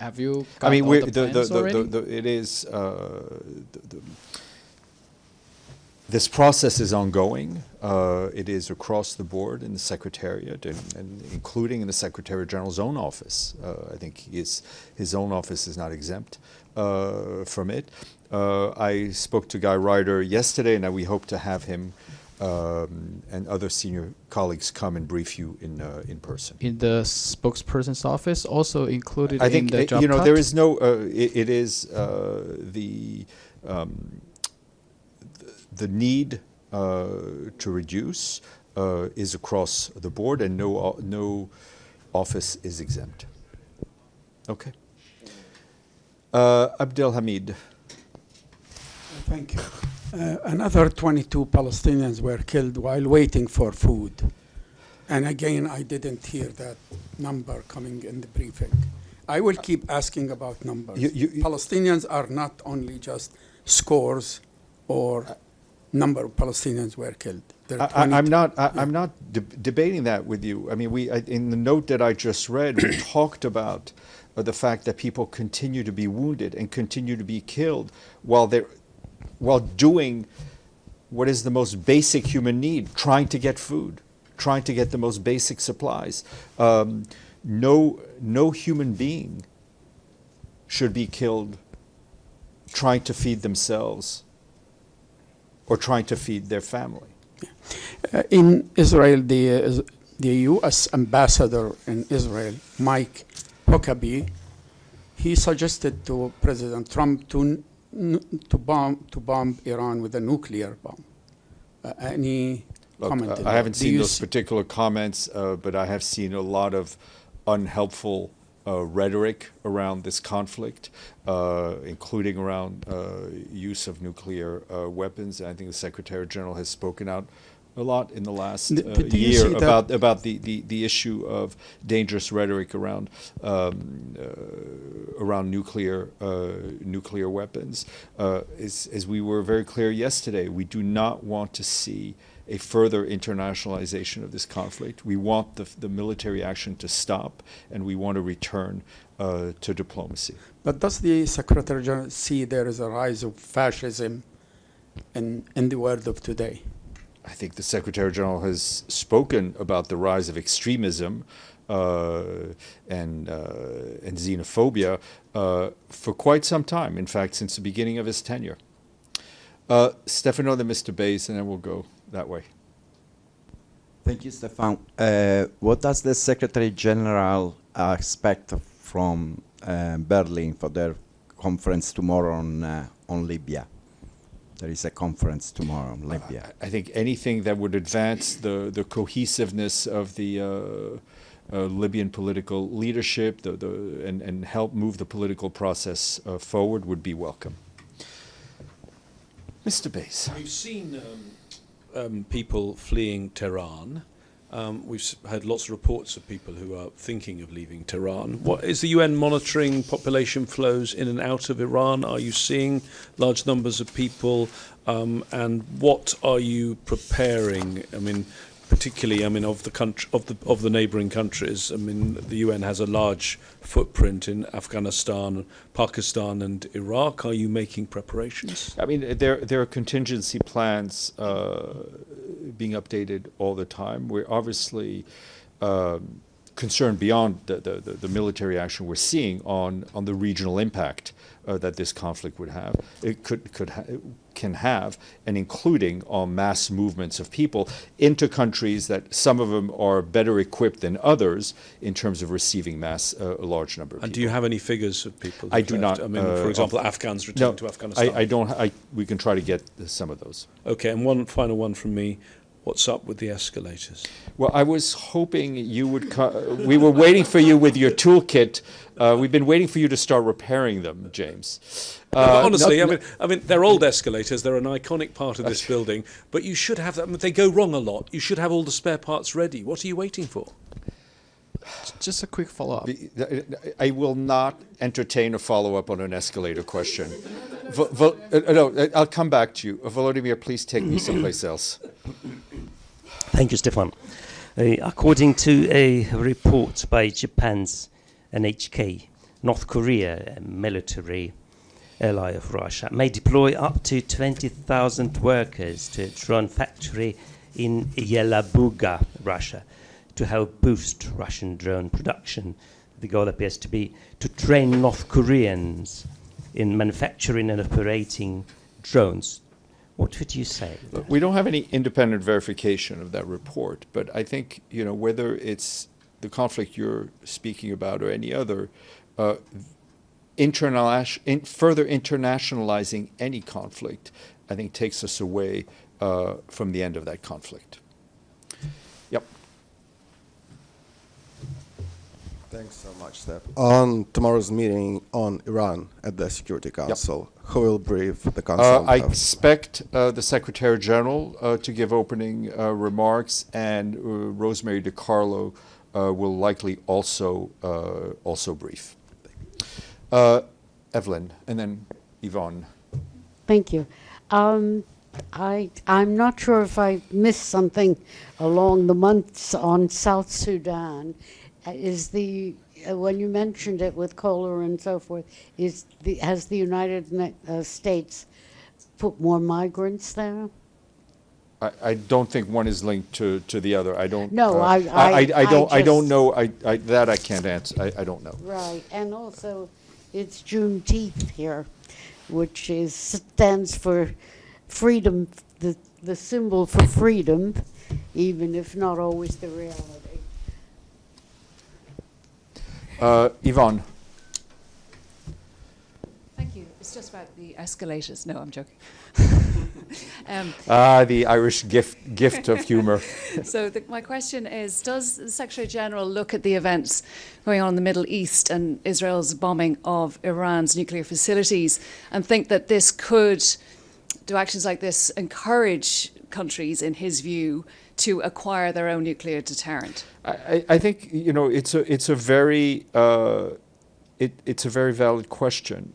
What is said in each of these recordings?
Have you got I mean, all the plans already? it is this process is ongoing. It is across the board in the Secretariat, and including in the Secretary General's own office. I think his own office is not exempt from it. I spoke to Guy Ryder yesterday, and we hope to have him and other senior colleagues come and brief you in person. In the spokesperson's office, also included I think in the job cut? there is no. It is the need to reduce is across the board, and no office is exempt. Okay. Abdelhamid. Thank you. Another 22 Palestinians were killed while waiting for food. And again, I didn't hear that number coming in the briefing. I will keep asking about numbers. Palestinians are not only just scores or number of Palestinians were killed. I'm not debating that with you. I mean, in the note that I just read, we talked about the fact that people continue to be wounded and continue to be killed while doing what is the most basic human need, trying to get food, trying to get the most basic supplies. No human being should be killed trying to feed themselves or trying to feed their family. In Israel, the U.S. ambassador in Israel, Mike Huckabee, he suggested to President Trump to bomb Iran with a nuclear bomb. Any comment? I haven't seen those particular comments, but I have seen a lot of unhelpful rhetoric around this conflict, including around use of nuclear weapons. And I think the Secretary General has spoken out a lot in the last year about the issue of dangerous rhetoric around nuclear weapons. As we were very clear yesterday, we do not want to see a further internationalization of this conflict. We want the military action to stop, and we want to return to diplomacy. But does the Secretary General see there is a rise of fascism in the world of today? I think the Secretary General has spoken about the rise of extremism and xenophobia for quite some time. In fact, since the beginning of his tenure. Stefano, then Mr. Bays, and then we'll go that way. Thank you, Stéphane. What does the Secretary General expect from Berlin for their conference tomorrow on Libya? There is a conference tomorrow on Libya. I think anything that would advance the cohesiveness of the Libyan political leadership and help move the political process forward would be welcome. Mr. Bays. We've seen people fleeing Tehran. We've had lots of reports of people who are thinking of leaving Tehran. What is the UN monitoring population flows in and out of Iran? Are you seeing large numbers of people? And what are you preparing? I mean, particularly, of the country, of the neighbouring countries. I mean, the UN has a large footprint in Afghanistan, Pakistan, and Iraq. Are you making preparations? I mean, there are contingency plans being updated all the time. We're obviously concerned beyond the military action we're seeing on the regional impact that this conflict would have. It can have, and including on mass movements of people into countries that some of them are better equipped than others in terms of receiving a large number of people. And do you have any figures of people? I do not. I mean, for example, Afghans returning to Afghanistan. I don't. We can try to get some of those. Okay, and one final one from me. What's up with the escalators? Well, I was hoping you would we were waiting for you with your toolkit. We've been waiting for you to start repairing them, James. Honestly, I mean, they're old escalators. They're an iconic part of this building. But you should have them. They go wrong a lot. You should have all the spare parts ready. What are you waiting for? Just a quick follow-up. I will not entertain a follow-up on an escalator question. No, I'll come back to you. Volodymyr, please take me someplace else. Thank you, Stéphane. According to a report by Japan's NHK, North Korea, a military ally of Russia, may deploy up to 20,000 workers to a drone factory in Yelabuga, Russia, to help boost Russian drone production. The goal appears to be to train North Koreans in manufacturing and operating drones. What would you say? We don't have any independent verification of that report, but I think, whether it's the conflict you're speaking about or any other, further internationalizing any conflict, I think, takes us away from the end of that conflict. Yep. Thanks so much, Steph. On tomorrow's meeting on Iran at the Security Council, who will brief the Council? I expect the Secretary General to give opening remarks, and Rosemary DiCarlo will likely also brief. Evelyn, and then Yvonne. Thank you. I'm not sure if I missed something along the months on South Sudan. When you mentioned it with Kohler and so forth, has the United States put more migrants there? I don't think one is linked to the other. I don't. No, I don't know. That I can't answer. I don't know. Right, and also it's Juneteenth here, which stands for freedom, the symbol for freedom, even if not always the reality. Yvonne. Thank you. It's just about the escalators. No, I'm joking. The Irish gift of humor. So my question is, does the Secretary General look at the events going on in the Middle East and Israel's bombing of Iran's nuclear facilities and think that this could, do actions like this encourage countries, in his view, to acquire their own nuclear deterrent? I think it's a very valid question.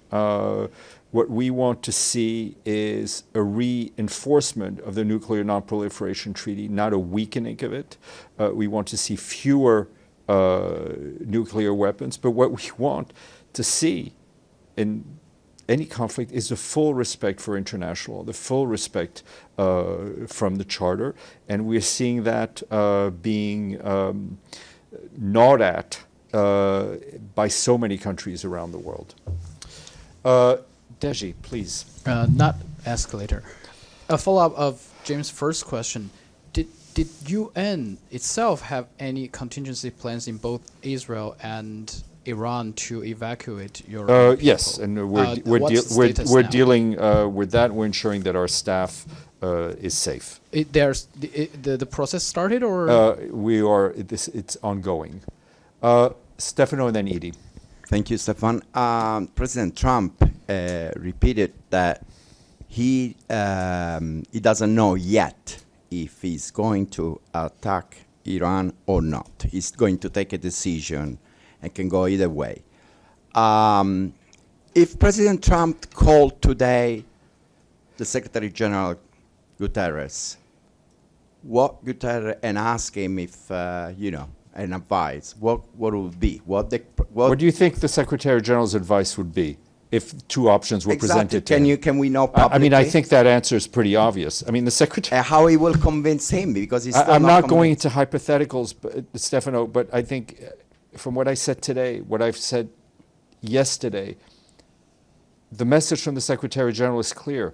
What we want to see is a reinforcement of the Nuclear Non-Proliferation Treaty, not a weakening of it. We want to see fewer nuclear weapons, but what we want to see in any conflict is the full respect for international law, the full respect from the Charter, and we're seeing that being gnawed at by so many countries around the world. Deji, please. Not escalator. A follow-up of James' first question. Did UN itself have any contingency plans in both Israel and Iran to evacuate your people? Yes, and we're dealing with that. We're ensuring that our staff is safe. The process started, or we are. It's ongoing. Stefano and then Edie. Thank you, Stefan. President Trump repeated that he doesn't know yet if he's going to attack Iran or not. He's going to take a decision and can go either way. If President Trump called today the Secretary General Guterres, and ask him if, an advice, what would be? What do you think the Secretary General's advice would be if two options were presented to him? Can we know publicly? I think that answer is pretty obvious. The Secretary... how he will convince him, because he's still I'm not going into hypotheticals, Stefano, but I think from what I said today, what I've said yesterday, the message from the Secretary General is clear.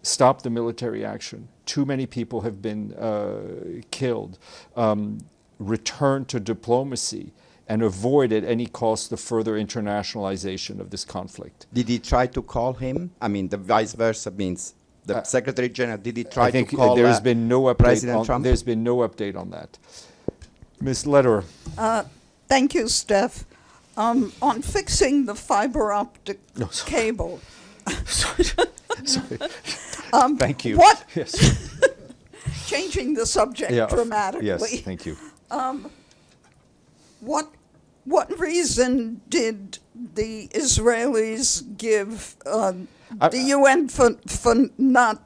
Stop the military action. Too many people have been killed. Return to diplomacy and avoid at any cost the further internationalization of this conflict. Did he try to call him? The vice versa means the Secretary General, did he try to call there's been no update President Trump? There's been no update on that. Ms. Lederer. Thank you, Steph. On fixing the fiber optic cable. Sorry. Thank you. What? Yes. Changing the subject dramatically. Yes, thank you. What reason did the Israelis give the UN for not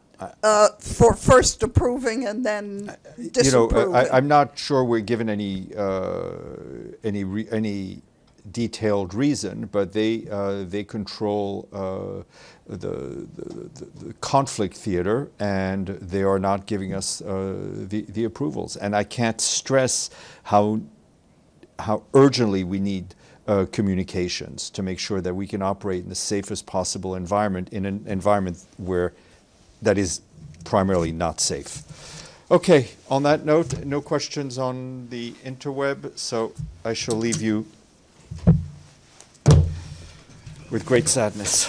for first approving and then disapproving? I'm not sure we're given any detailed reason, but they control the conflict theater, and they are not giving us the approvals. And I can't stress how urgently we need communications to make sure that we can operate in the safest possible environment, in an environment where that is primarily not safe. Okay, on that note, no questions on the interweb, so I shall leave you with great sadness.